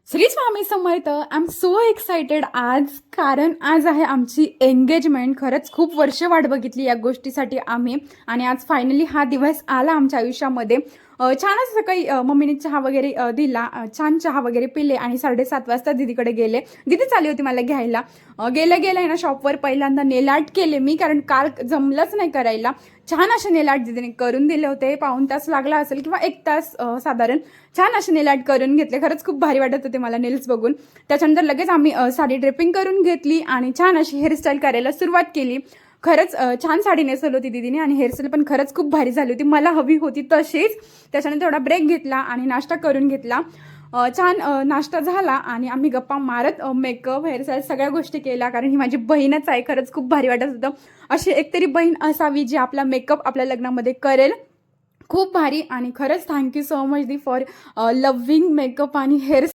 Shri Swami Samarth. I am so excited आज, कारण आज आहे आमची एंगेजमेंट. खरंच खूप वर्ष वाट बघितली या गोष्टीसाठी आम्ही, आणि आज फायनली हा दिवस आला आमच्या आयुष्यामध्ये. छानच सकाळी मम्मीने चहा वगैरे दिला, छान चहा वगैरे पिले आणि 7:30 वाजता दीदीकडे गेले. दीदी चालली होती मला घ्यायला. गेल्या गेल्या ना शॉपवर पहिल्यांदा नेल आर्ट केले मी, कारण काल जमलंच नाही करायला. छान असे नेल आर्ट दीदीने करून दिले होते. पाऊण तास लागला असेल किंवा 1 तास साधारण. छान असे नेल आर्ट करून घेतले. खरंच खूप भारी वाटत होते मला नेल्स बघून. त्याच्यानंतर लगेच आम्ही साडी ड्रेपिंग करून घेतली आणि छान अशी हेअरस्टाईल करायला सुरुवात केली. खरंच छान साडी नेसवली होती दीदीने आणि हेअरस्टाईल पण खरंच खूप भारी झाली होती, मला हवी होती तशीच. त्याच्यानंतर थोडा ब्रेक घेतला आणि नाश्ता करून घेतला. छान नाश्ता झाला आणि आम्ही गप्पा मारत मेकअप हेअरस्टाईल सगळ्या गोष्टी केल्या, कारण ही माझी बहीणच आहे. खरंच खूप भारी वाटत होतं. अशी एकतरी बहीण असावी जी आपला मेकअप आपल्या लग्नामध्ये करेल. खूप भारी. आणि खरंच thank you so much the for loving makeup आणि हेअर